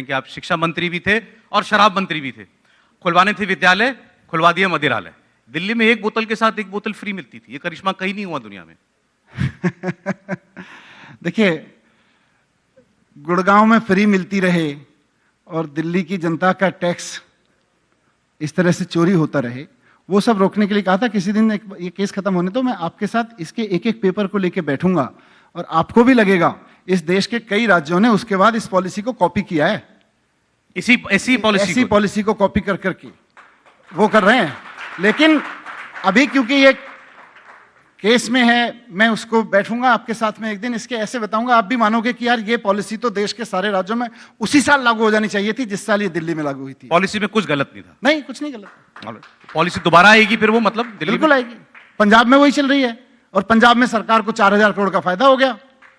कि आप शिक्षा मंत्री भी थे और शराब मंत्री भी थे। खुलवाने थे विद्यालय, खुलवा दिया मदिरालय। दिल्ली में एक बोतल के साथ एक बोतल फ्री मिलती थी। ये करिश्मा कहीं नहीं हुआ दुनिया में। देखिए, गुड़गांव में फ्री मिलती रहे और दिल्ली की जनता का टैक्स इस तरह से चोरी होता रहे, वो सब रोकने के लिए कहा था किसी दिन ये केस खत्म होने तो मैं आपके साथ इसके एक एक पेपर को लेके बैठूंगा और आपको भी लगेगा इस देश के कई राज्यों ने उसके बाद इस पॉलिसी को कॉपी किया है। ऐसी पॉलिसी को कॉपी कर करके वो कर रहे हैं। लेकिन अभी क्योंकि ये केस में है, मैं उसको बैठूंगा आपके साथ में एक दिन, इसके ऐसे बताऊंगा, आप भी मानोगे कि यार ये पॉलिसी तो देश के सारे राज्यों में उसी साल लागू हो जानी चाहिए थी जिस साल ये दिल्ली में लागू हुई थी। पॉलिसी में कुछ गलत नहीं था। नहीं, कुछ नहीं गलत। पॉलिसी दोबारा आएगी फिर वो, मतलब बिल्कुल आएगी। पंजाब में वही चल रही है और पंजाब में सरकार को 4000 करोड़ का फायदा हो गया।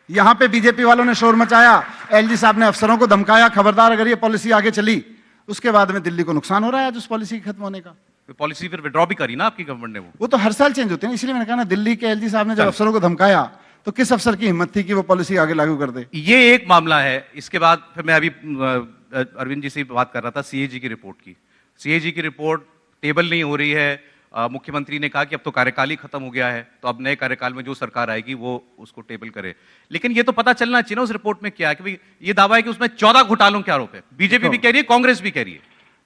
यहां पे बीजेपी वालों ने शोर मचाया, एलजी साहब ने अफसरों को धमकाया, खबरदार अगर ये पॉलिसी आगे चली। उसके बाद में दिल्ली को नुकसान हो रहा है आज उस पॉलिसी के खत्म होने का। पॉलिसी फिर विड्रॉ भी करी ना आपकी गवर्नमेंट ने। वो तो हर साल चेंज होते हैं, इसलिए मैंने कहा ना, दिल्ली के एलजी साहब ने जब अफसरों को धमकाया तो किस अफसर की हिम्मत थी कि वो पॉलिसी आगे लागू कर दे। ये एक मामला है। इसके बाद फिर मैं अभी अरविंद जी से बात कर रहा था सीएजी की रिपोर्ट की। सीएजी की रिपोर्ट टेबल नहीं हो रही है। मुख्यमंत्री ने कहा कि अब तो कार्यकाल ही खत्म हो गया है, तो अब नए कार्यकाल में जो सरकार आएगी वो उसको टेबल करे। लेकिन ये तो पता चलना चाहिए ना उस रिपोर्ट में क्या है, कि ये दावा है कि उसमें 14 घोटालों के आरोप है। बीजेपी भी कह रही है, कांग्रेस भी कह रही है।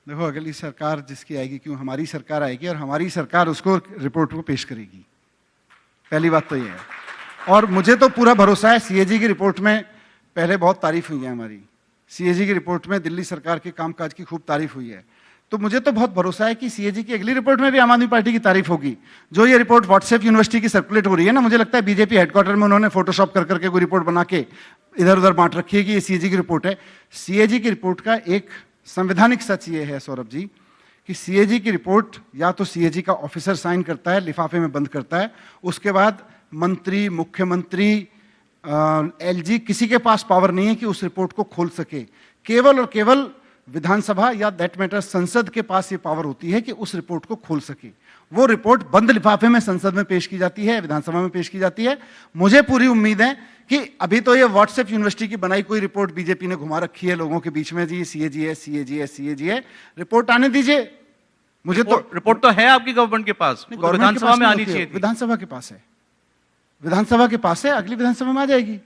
देखो, अगली सरकार जिसकी आएगी, क्यों हमारी सरकार आएगी और हमारी सरकार उसको रिपोर्ट को पेश करेगी। पहली बात तो ये है। और मुझे तो पूरा भरोसा है, सीएजी की रिपोर्ट में पहले बहुत तारीफ हुई है हमारी। सीएजी की रिपोर्ट में दिल्ली सरकार के कामकाज की खूब तारीफ हुई है। तो मुझे तो बहुत भरोसा है कि सीएजी की अगली रिपोर्ट में भी आम आदमी पार्टी की तारीफ होगी। जो ये रिपोर्ट व्हाट्सएप यूनिवर्सिटी की सर्कुलेट हो रही है ना, मुझे लगता है बीजेपी हेडक्वार्टर में उन्होंने फोटोशॉप कर करके कोई रिपोर्ट बना के इधर उधर बांट रखी है कि ये सीएजी की रिपोर्ट है। सीएजी की रिपोर्ट का एक संवैधानिक सच ये है सौरभ जी, कि सीएजी की रिपोर्ट या तो सीएजी का ऑफिसर साइन करता है, लिफाफे में बंद करता है, उसके बाद मंत्री, मुख्यमंत्री, एलजी, किसी के पास पावर नहीं है कि उस रिपोर्ट को खोल सके। केवल और केवल विधानसभा या दैट मैटर संसद के पास ये पावर होती है कि उस रिपोर्ट को खोल सके। वो रिपोर्ट बंद लिफाफे में संसद में पेश की जाती है, विधानसभा में पेश की जाती है। मुझे पूरी उम्मीद है कि अभी तो ये व्हाट्सएप यूनिवर्सिटी की बनाई कोई रिपोर्ट बीजेपी ने घुमा रखी है लोगों के बीच में, जी सीएजी है, सीएजी है, सीएजी है। रिपोर्ट आने दीजिए। मुझे तो रिपोर्ट तो है आपकी गवर्नमेंट के पास, विधानसभा में आनी चाहिए। विधानसभा के पास है, विधानसभा के पास है, अगली विधानसभा में आ जाएगी।